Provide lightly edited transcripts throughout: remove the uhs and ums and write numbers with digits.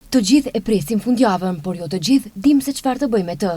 Të gjithë e presim fundjavën, por jo të gjithë dim se çfarë të bëjmë me të.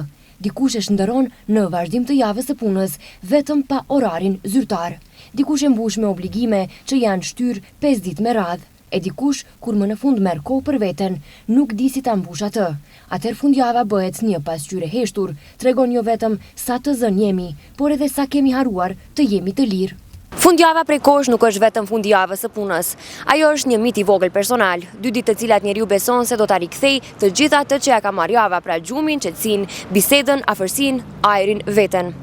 Dikush e shndërron në vazhdim të javës së punës, vetëm pa orarin zyrtar. Dikush e mbush me obligime që janë shtyr 5 ditë me radhë. E dikush, kur më në fund merr kohë për veten, nuk di si ta mbush atë. Atëherë fundjava bëhet një pasqyrë heshtur, tregon jo vetëm sa të zënë jemi, por edhe sa kemi haruar të jemi të lirë. Fundjava prej kohësh nuk është vetëm fundjavës së punës. Ajo është një mit i vogël personal, 2 ditë të cilat njeriu beson se do ta rikthej të gjitha atë që ja ka marrë java, pra gjumin, qetësinë, bisedën, afërsinë, ajrin, veten.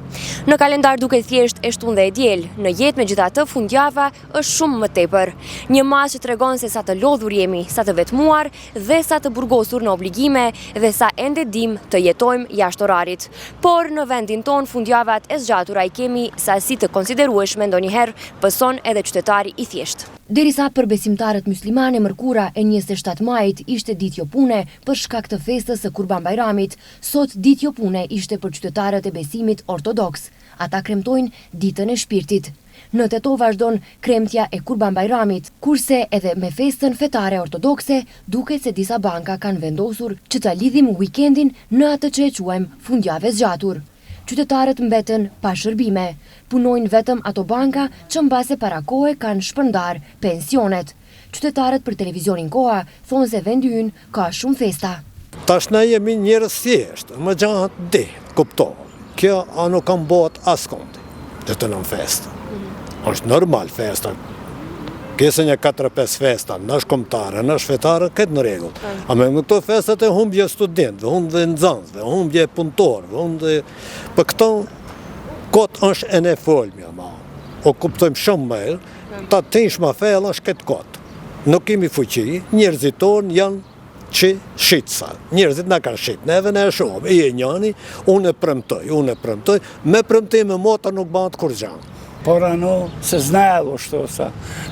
Në kalendar duket thjesht e shtun dhe e diel, në jetë megjithatë fundjava është shumë më tepër. Një masë që tregon se sa të lodhur jemi, sa të vetmuar dhe sa të burgosur në obligime dhe sa ende dim të jetojmë jashtë orarit. Por në vendin ton fundjavat e zgjatura i kemi sasi të konsiderueshme, ndonjëherë pëson edhe qytetari i thjeshtë. Derisa për besimtarët myslimane mërkura e 27 majit ishte ditë jo pune për shkak të festës së Kurban Bajramit, sot ditë jo pune ishte për qytetarët e besimit ortodoks. Ata kremtojnë ditën e shpirtit. Në Tetov vazhdon kremtja e Kurban Bajramit, kurse edhe me festën fetare ortodokse duket se disa banka kanë vendosur që ta lidhim weekendin në atë që e quajmë fundjavë zgjatur. Qytetarët mbeten pa shërbime, punojnë vetëm ato banka që mbase para kohe kanë shpërndar pensionet. Qytetarët për televizionin Koha thonë se vendi ynë ka shumë festa. Tash na jemi njerëz thjeshtë, më gjatë ditë, kuptohet. Kjo nuk kam bot askund që të nëm festa. Është normal festa. Kese një 4-5 festa, nësh kombëtare, nësh fetare, këtë në regull. A me në këto festat e humbje studentëve, humbje nxënësve, humbje punëtorëve, humbje... Për këto, kotë është e ne folmja, ma. O kuptojmë shumë mëjë, ta tinsh ma fejl është këtë kotë. Nuk kemi fuqi, njerëzit tonë janë që shqitësa. Njerëzit në kanë shqitë, neve ne e shumë. I e njani, unë e premtoj, me premtoj me mota nuk banë kur gjanë. Por ano se znalo što sa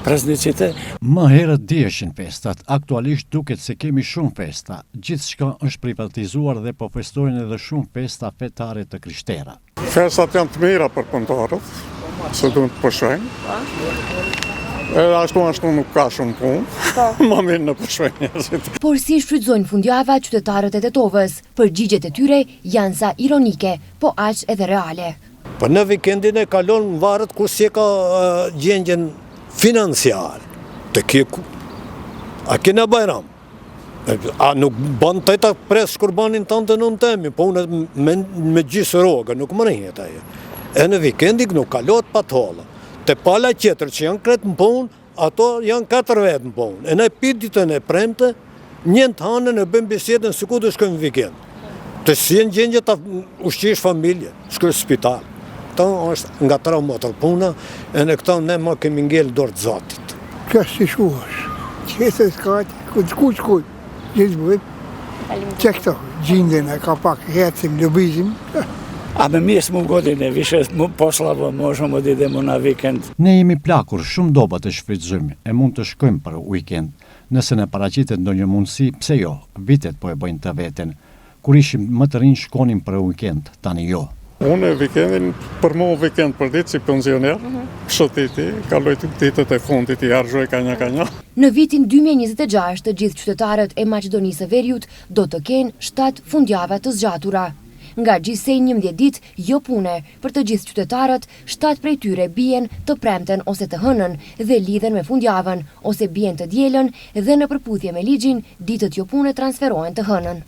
praznicite. Më herët dieshin festat, aktualisht duket se kemi shumë festa. Gjithçka është privatizuar dhe po festojnë edhe shumë festa fetare të krishtera. Festat janë të mira për punëtorët, se duhet të pushojnë. Edhe ashtu nuk ka shumë punë, më mirë në pushojnë njerëzit. Por si shfrytëzojnë fundjava qytetarët e Tetovës, përgjigjet e tyre janë sa ironike, po aq edhe reale. Për në vikendin e kalon në varët kur si ka gjendjen financiare. Të kjeku, a kena Bajram? A nuk banë të ta pres shkurbanin të në në temi, po unë me gjysë rogë, nuk më rejhet aje. E në vikendin nuk kalot patolla. Të pala tjetër që janë kretë në punë, ato janë 4 vetë në punë. E në pititën e premte, njën të hanën e bëm bisedën së ku të shkojmë vikend. Të si në gjendje të ushqish familje, shkojnë spital. Këto është nga 3 motër puna, e në këto ne ma kemi ngellë dorë të Zotit. Kjo si shuash, qëse s'kati, kuj, gjithë bëjt, që këto, gjindin e ka pak hecim, lëbizim. A me mjesë më godin e vishe poslavo, možemo da idemo na vikend. Ne jemi plakur shumë doba të shfrytëzojmë e mund të shkojmë për weekend. Nëse ne paraqitet ndonjë mundësi, pse jo, vitet po e bëjnë të veten. Kur ishim më të rinj shkonim për weekend, tani jo. Unë vikendin, për mu vikend për ditë si pensioner, shëtiti, kaloj të ditët e fundit i argjoj ka një. Në vitin 2026, të gjithë qytetarët e Maqedonisë së Veriut do të kenë 7 fundjava të zgjatura. Nga gjithsej 11 ditë jo pune, për të gjithë qytetarët, 7 prej tyre bien të premten ose të hënën dhe lidhen me fundjavën, ose bien të dielën dhe në përputhje me ligjin, ditët jo pune transferohen të hënën.